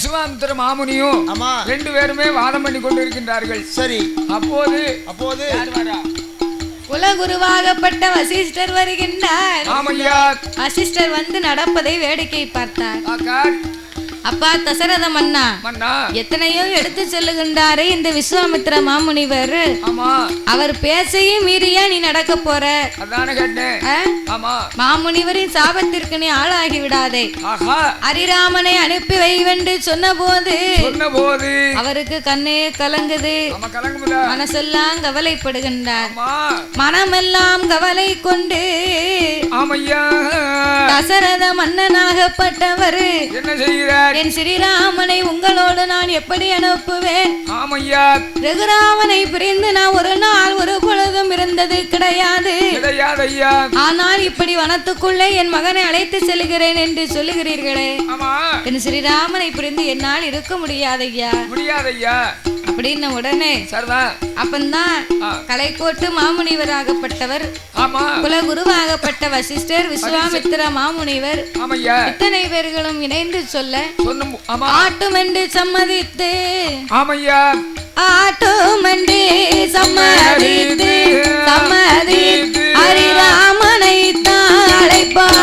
விஸ்வாமித்திர மாமுனியும் ரெண்டு பேருமே வாதம் பண்ணி கொண்டிருக்கின்றார்கள். சரி, அப்போது குலகுருவாகப்பட்ட வசிஷ்டர் வருகின்றார். ஆமையா. வசிஷ்டர் வந்து நடப்பதை வேடிக்கை பார்த்தார். அப்பா தசரத மன்னா, எத்தனையோ எடுத்து செல்லுகின்றாரே இந்த விஸ்வாமித்திர மாமுனிவர். அவர் பேசையும் மீறியா நீ நடக்க போற? மாமுனிவரின் சாபத்திற்கு நீ ஆளாகி விடாதே. ஹரிராமனை அனுப்பி வைவென்று சொன்ன போது அவருக்கு கண்ணே கலங்குது, மனசெல்லாம் கவலைப்படுகின்றார். மனமெல்லாம் கவலை கொண்டு தசரத மன்னனாகப்பட்டவர் என்ன செய்கிறார்? என் ஸ்ரீராமனை உங்களோடு நான் எப்படி அனுப்புவேன்? ரகுராமனை பிரிந்து நான் ஒரு நாள் ஒரு பொழுதும் இருந்தது கிடையாது. ஆனால் இப்படி வனத்துக்குள்ளே என் மகனை அழைத்து செல்கிறேன் என்று சொல்லுகிறீர்களே, என் ஸ்ரீராமனை பிரிந்து என்னால் இருக்க முடியாதையா. அப்படின்னு உடனே அப்பந்தான் கலைக்கோட்டு மாமுனிவராகப்பட்டவர், குலகுருவாகப்பட்ட வசிஷ்டர், விஸ்வாமித்திர மாமுனிவர் இத்தனை பேர்களும் இணைந்து சொல்ல ஆட்டுமென்று சம்மதித்து ஆட்டுமென்று சம்மதித்து ஹரிராமனை தான் அழைப்பார்.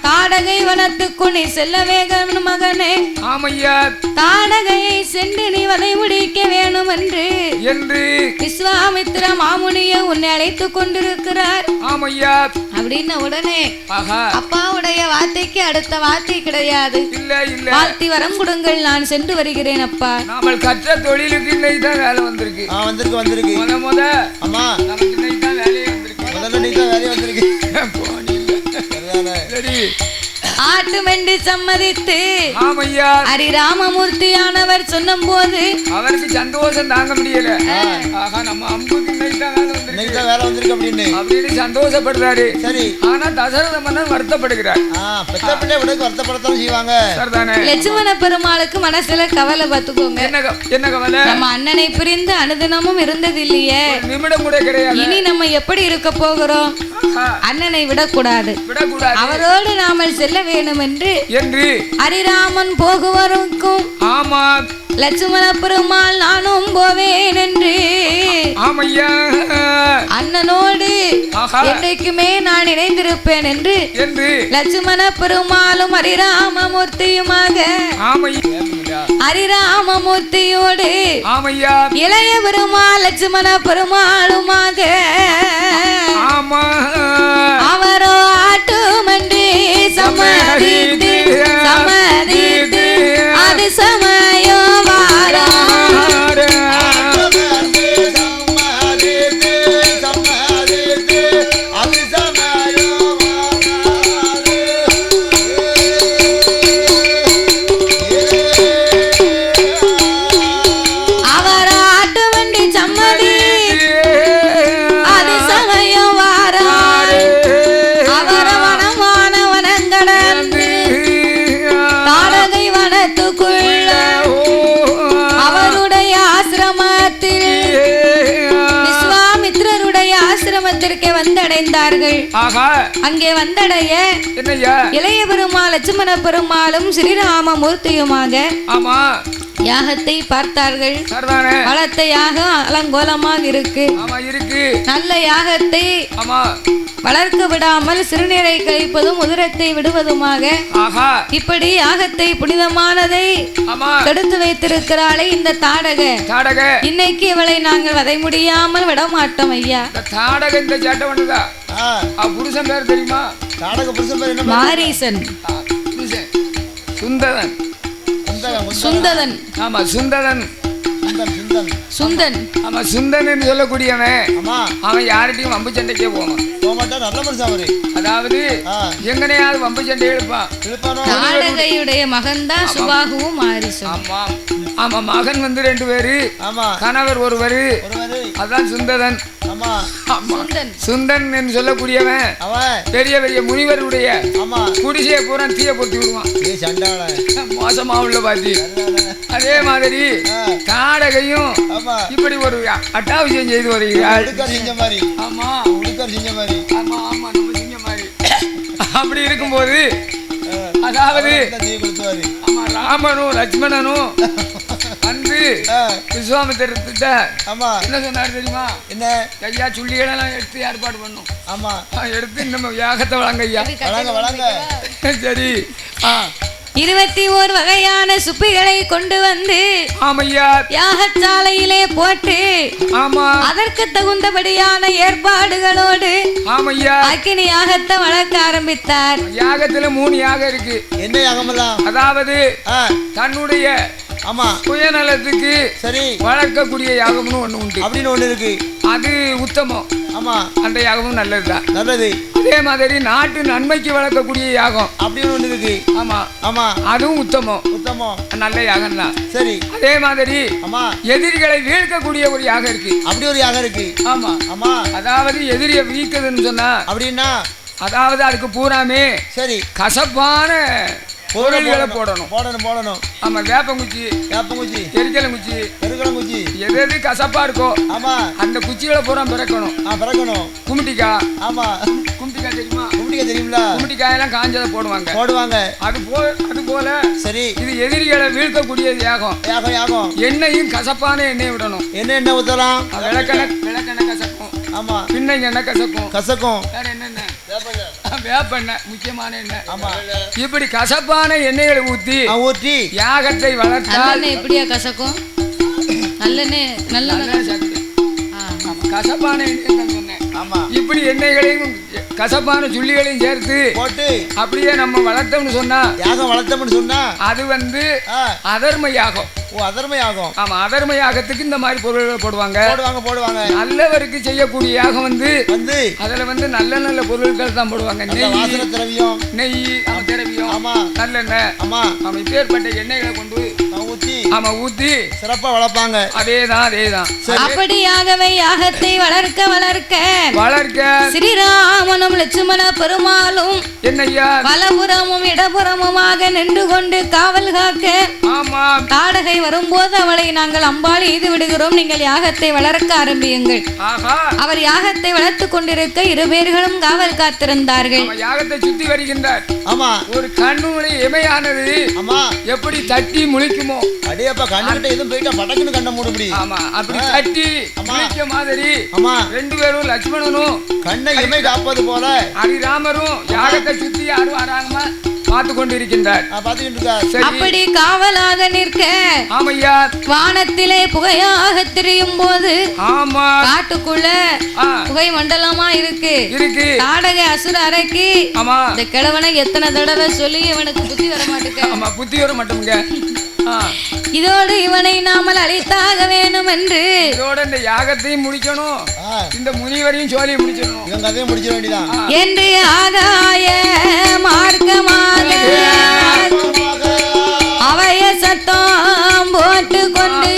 தாடகை வனத்துக்கு நீ செல்ல வேகம் மகனே. தாடகையை சென்று நீ வதை முடிக்க வேணும் என்று விஸ்வாமித்திர மாமுனிய உன்னை அழைத்துக் கொண்டிருக்கிறார். அப்படின்னு உடனே அப்பாவுடைய வார்த்தைக்கு அடுத்த வார்த்தை கிடையாது. வாழ்த்தி வரம் கொடுங்கள், நான் சென்று வருகிறேன் அப்பா. நாமல் கற்ற தொழிலுக்கு இன்னைக்குதான் வேலை வந்திருக்கு. ஆட்டுமென்று சம்மதித்து ஹரிராமமூர்த்தியானவர் சொன்ன போது அவருக்கு சந்தோஷம் தாங்க முடியல. நம்ம அம்புக்கு வேலை வந்திருக்கு அப்படின்னு சந்தோஷப்படுறாரு. ஆனா தசரத மன்னன் வருத்தப்படுகிறார். வருத்தப்படத்தான் செய்வாங்க. லட்சுமண பெருமாளுக்கு மனசுல கவலை பார்த்துக்கோங்க. என்ன கவலை? நம்ம அண்ணனை பிரிந்து அனுதினமும் இருந்தது இல்லையே, நிமிடம் கூட கிடையாது. இனி நம்ம எப்படி இருக்க போகிறோம்? அண்ணனை விடக்கூடாது, அவரோடு நாம செல்ல வேணும் என்று ஹரிராமன் போகுவருக்கும் லட்சுமண பெருமாள் நானும் போவேன் என்று அண்ணனோடு என்றைக்குமே நான் இணைந்திருப்பேன் என்று லட்சுமண பெருமாளும் ஹரிராமமூர்த்தியுமாக ஹரிராமமூர்த்தியோடு இளைய பெருமாள் லட்சுமண பெருமாளுமாக அவரோ ஆட்டுமன்றி சம்மதித்து அது சமயோ வாரா. வந்தடைந்தார்கள். அங்கே வந்தடைய இளைய பெருமாள் லட்சுமண பெருமாளும் ஸ்ரீராமமூர்த்தியுமாக யாகத்தை பார்த்தார்கள். வளர்த்த யாகம் அலங்கோலமாக இருக்கு. நல்ல யாகத்தை வளர்க்க விடாமல் சிறுநீரை கழிப்பதும் உதிரத்தை விடுவதுமாக இப்படி யாகத்தை புனிதமானதை தடுத்து வைத்திருக்கிறாளே இந்த தாடக. இன்னைக்கு இவளை நாங்கள் வதை முடியாமல் விட மாட்டோம் ஐயா. புருஷன் பேர் தெரியுமா? மாரீசன், சுந்தரன். சுந்தரன். ஆமா, சுந்தரன் சுந்தன். ஆமா சுந்தன் சொல்லக்கூடியவன் அவன் யார்கிட்டயும் வம்பு சண்டைக்கே போவான். அதாவது எங்கனையாவது வம்பு சண்டை இழுப்பான். தாடகையுடைய மகன் தான் சுபாகுவும் மாரிசும். ஆமா ஆமா மகன் வந்து 2 பேரு, கணவர் ஒருவர், அதான் சுந்தரன். சுந்தன் என்று சொல்லக்கூடியவன் பெரிய பெரிய முனிவருடைய குடிசையை பூரா தீய பொத்தி விடுவான். மோசமா உள்ள பாத்தி. அதே மாதிரி தாடகையும் இப்படி ஒரு அட்டாவசியம் செய்து வருகிறாள். ஆமா ஆமா ஆமா நம்ம சிங்க மாதிரி. அப்படி இருக்கும்போது அதாவது ராமனும் லட்சுமணனும் வந்து விஸ்வாமித்திரர்கிட்ட என்ன சொன்னாரு தெரியுமா? என்ன ஐயா சுள்ளிகளெல்லாம் எடுத்து ஏற்பாடு பண்ணும். ஆமா எடுத்து நம்ம யாகத்தை வழங்க ஐயா. சரி 21 வகையான சுப்பிகளை கொண்டு வந்து யாகசாலையிலே போட்டு அதற்கு தகுந்தபடியான ஏற்பாடுகளோடு அக்கினி யாகத்தை வளர்க்க ஆரம்பித்தார். யாகத்துல 3 யாகம் இருக்கு. என்ன யாகமெல்லாம்? அதாவது தன்னுடைய சுயநலத்துக்கு சரி வளர்க்கக்கூடிய யாகம்னு ஒண்ணு உண்டு. அப்படின்னு ஒண்ணு இருக்கு. அது உத்தமம். ஆமா அந்த யாகமும் நல்லதுதான். நல்லது. அதே மாதிரி நாட்டு நன்மைக்கு வளர்க்கக்கூடிய யாகம் அப்படின்னு ஒண்ணு இருக்கு. ஆமா ஆமா அதுவும் உத்தமம். உத்தமம் நல்ல யாகம் தான். சரி அதே மாதிரி எதிரிகளை வீழ்க்கக்கூடிய ஒரு யாகம் இருக்கு. அப்படி ஒரு யாகம் இருக்கு. ஆமா ஆமா அதாவது எதிரியை வீழ்க்குதுன்னு சொன்னா அப்படின்னா அதாவது அதுக்கு பூராமே சரி கசப்பான பொருள்களை போடணும் போடணும் போடணும். ஆமா வேப்பங்குச்சி எரிக்கலங்குச்சி எது கசப்பா இருக்கோ ஆமா அந்த குச்சிகளை பூரா பிறக்கணும். பிறக்கணும். கும்பிட்டிக்காய். ஆமா கும்பிட்டிக்காய் தெரியுமா? கும்பிட்டிக்காய் தெரியுங்களா? கும்பிட்டிக்காயெல்லாம் காஞ்சதை போடுவாங்க. அது போல சரி இது எதிரிகளை வீழ்க்கக்கூடிய யாகம். யாகம் எண்ணெயும் கசப்பான எண்ணெய் விடணும். என்ன ஊத்தலாம்? விளக்கெண்ணெய் கசக்கும். ஆமா பின்ன எண்ணெய் கசக்கும். வேற என்னென்ன? வேப்பெண்ணெய் முக்கியமான எண்ணெய். ஆமா இப்படி கசப்பான எண்ணெய்களை ஊத்தி யாகத்தை வளர்த்தால் எப்படியா கசக்கும்? நல்ல கசப்பான எண்ணெய் சொன்னேன். ஆமா இப்படி எண்ணெய்களையும் கசப்பான சுள்ளிகளையும் சேர்த்து போட்டு அப்படியே நம்ம வளர்த்தோம்னு சொன்னா யாகம் வளர்த்தோம்னு சொன்னா அது வந்து அதர்ம யாகம். அதர்ம யாகம். ஆமா அதர்ம யாகத்துக்கு இந்த மாதிரி பொருள்கள் போடுவாங்க. நல்லவருக்கு செய்யக்கூடிய யாகம் வந்து அதுல வந்து நல்ல நல்ல பொருட்கள் தான் போடுவாங்க. நெய் திரவியம் நல்லெண்ணெய். ஆமா இப்பேற்பட்ட எண்ணெய்களை கொண்டு ஊத்தி சிறப்பா வளர்ப்பாங்க. அதேதான் அப்படியாகவே யாகத்தை வளர்க்க ஸ்ரீராமனும் லட்சுமண பெருமாளும் என்னையா வலபுறமும் இடபுறமுமாக நின்று கொண்டு காவல் காக்க. ஆமா தாடகை வரும்போது அவளை நாங்கள் அம்பாள் எய்து விடுகிறோம், நீங்கள் யாகத்தை வளர்க்க ஆரம்பியுங்கள். அவர் யாகத்தை வளர்த்து கொண்டிருக்க 2 பேர்களும் காவல் காத்திருந்தார்கள். யாகத்தை சுத்தி வருகின்றார். ஆமா ஒரு கண்ணுடைய இமையானது எப்படி தட்டி முழிக்குமோ அடேப்பா கண்ணுகிட்ட எதுவும் போயிட்டா படக்குன்னு கண்ண மூட முடியும். ஆமா அப்படி தட்டி முழிக்க மாதிரி 2 பேரும் லட்சுமணனும் கண்ணை இமை காப்பது போல ஹரிராமரும் யாகத்தை சுத்தி யாரு வராங்கமா பார்த்து கொண்டிருக்கின்றார். அப்படி காவலாக நிற்க ஆமையா வானத்திலே புகையாக தெரியும் போது ஆமா காட்டுக்குள்ள புகை மண்டலமா இருக்கு. தாடகை அசுர அறைக்கு ஆமா இந்த கிழவனை எத்தனை தடவை சொல்லி இவனுக்கு புத்தி வர மாட்டேங்க. ஆமா புத்தி வர மாட்டோங்க. இதோடு இவனை நாமல் அழித்தாக வேணும் என்று இதோட இந்த யாகத்தையும் முடிக்கணும், இந்த முனிவரையும் சோழியை முடிக்கணும், இவங்க அதையும் முடிக்க வேண்டியதான் என்று ஆகாய மார்க்கமாக அவைய சத்தம் போட்டு கொண்டு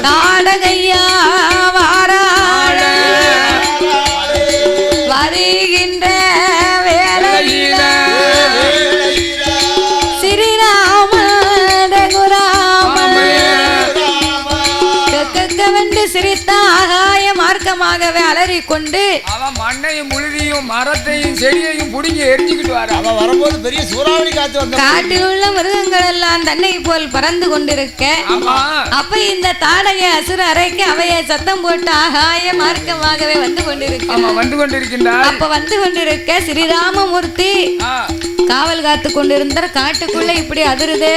தாடகையா வாராட வருகின்ற வேளையில சிரித்த ஆகாய மார்க்கமாகவே அலறி கொண்டு அவன் மண்ணையும் முழுதியும் மரத்தையும் செடியையும் புடுங்கி எரிஞ்சுக்கிட்டு வர. அவன் வரும்போது பெரிய சூறாவளி காத்து வந்த காட்டில் உள்ள மிருகங்கள் எல்லாம் தன்னை போல் பறந்து கொண்டிருக்க அப்ப இந்த தாடகை அசுர அறைக்கு அவைய சத்தம் போட்டு ஆகாய மார்க்கமாகவே வந்து கொண்டிருக்கின்றார். அப்ப வந்து கொண்டிருக்க ஸ்ரீராமமூர்த்தி காவல் காத்து கொண்டிருந்தார். காட்டுக்குள்ள இப்படி அதிருது.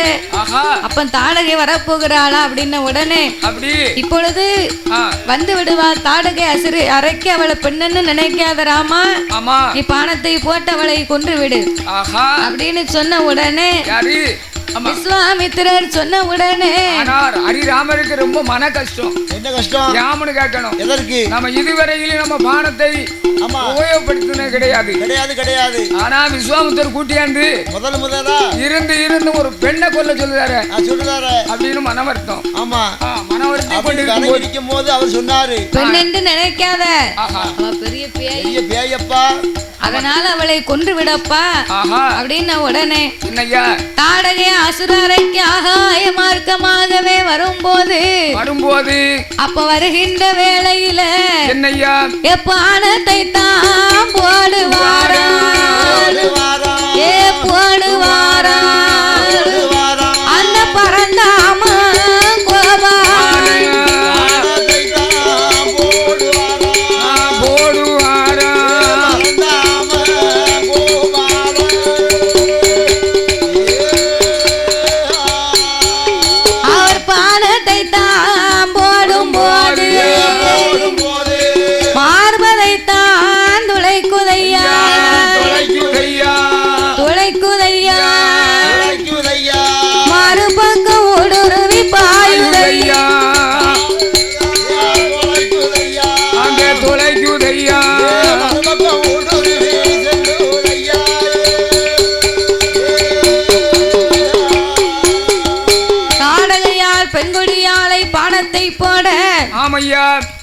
அப்ப தாடகை வரப்போகிறாளா அப்படின்ன உடனே இப்பொழுது வந்து விடுவா தாடகை அசுர அறைக்கு அவளை பெண்ணுன்னு நினைக்காத ராமா, நீ பானத்தை போட்டு அவளை கொன்று விடு அப்படின்னு சொன்ன உடனே விஸ்வாமித்திரர் சொன்ன உடனே ஹரிராமருக்கு ரொம்ப மன கஷ்டம். என்ன கஷ்டம்? யாமனு கேட்கணும். எதற்கு? நம்ம இதுவரையிலும் நம்ம பானத்தை உபயோகப்படுத்தினது கிடையாது. கிடையாது. ஆனா விஸ்வாமித்திரர் கூட்டியாந்து முதல்ல இருந்து ஒரு பெண்ணை கொல்ல சொல்லுறாரு அப்படின்னு மனவர்த்தம். ஆமா, மனவர்த்தி கொண்டிருக்கும் போது அவர் சொன்னாரு, பெண் என்று நினைக்காத, பெரிய பேயப்பா, அதனால அவளை கொன்று விடப்பா அப்படின்னு உடனே தாடகை அசுரரைக்கு ஆகாய மார்க்கமாகவே வரும்போது அப்ப வருகின்ற வேளையில என்னையா எப்பானத்தை தான் போடுவாரா போடுவாரா அந்த பரந்தாம கோபா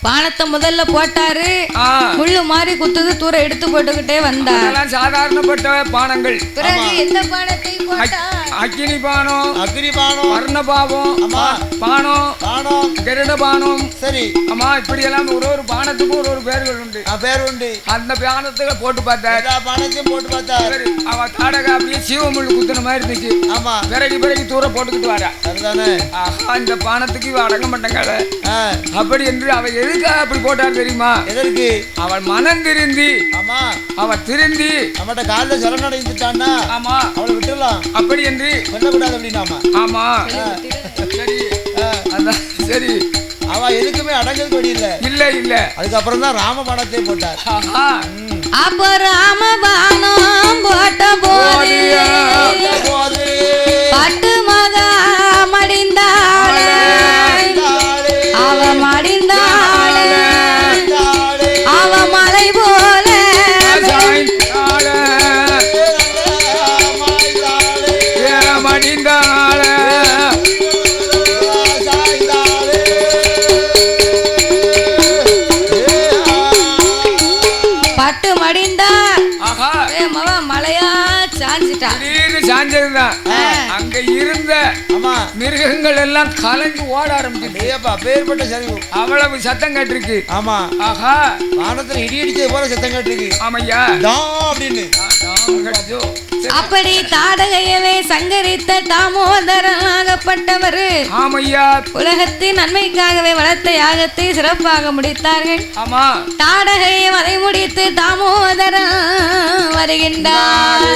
பானத்தை முதல்ல போட்டாரு, முள்ளு மாதிரி குத்துது, தூர எடுத்து போட்டுக்கிட்டே வந்தார். சாதாரணப்பட்ட பானங்கள். பிறகு எந்த பானத்தை போட்டார்? அக்னி பானம், வர்ண பாவம், பானம், கருட பானம். சரி, ஆமா, இப்படி எல்லாம் ஒரு பானத்துக்கும் ஒரு பேர்கள் உண்டு. அந்த பானத்துல போட்டு பார்த்தார். அவ தாடகை அப்படியே சீவமுள்ளு குத்துன மாதிரி இருந்துச்சு. ஆமா, பிறகு தூர போட்டுக்கிட்டு வரா. இந்த பானத்துக்கு இவ அடங்க மாட்டேங்காத அப்படி என்று அவ எதுக்காக அப்படி போட்டார் தெரியுமா? எதற்கு? அவள் மனம் திருந்தி, ஆமா, அவ திருந்தி அவட்ட காலில் சரணடைந்துட்டான்னா, ஆமா, அவளை விட்டுடலாம் அப்படி என்று சொல்லக்கூடாது அப்படின்னாமா. ஆமா, சரி, அதான் சரி. அவ எதுக்குமே அடங்கிறது இல்ல. அதுக்கப்புறம் தான் ராமபானத்தை போட்டார். அப்ப ராமபானம் போட்ட போது பட்டு மகா மடிந்தாள், அவ மடிந்தாள், அவ மலை போல மடிந்தாள். பட்டு மடிந்தா மலையா சாஞ்சதுதான். அங்க இருந்த மிருகங்கள் எல்லாம் கலந்து ஓட ஆரம்பிச்சு. அவ்வளவு சத்தம் கேட்டிருக்கு. ஆமா, ஆஹா, வானத்துல இடி அடிச்சது போல சத்தம் கேட்டிருக்கு. ஆமையா அப்படின்னு. அப்படி தாடகையவே சங்கரித்த தாமோதரனாகப்பட்டவர் ஆமையா உலகத்தின் நன்மைக்காகவே வளர்த்த யாகத்தை சிறப்பாக முடித்தார்கள். ஆமா, தாடகையை அதை முடித்து தாமோதரன் வருகின்றார்.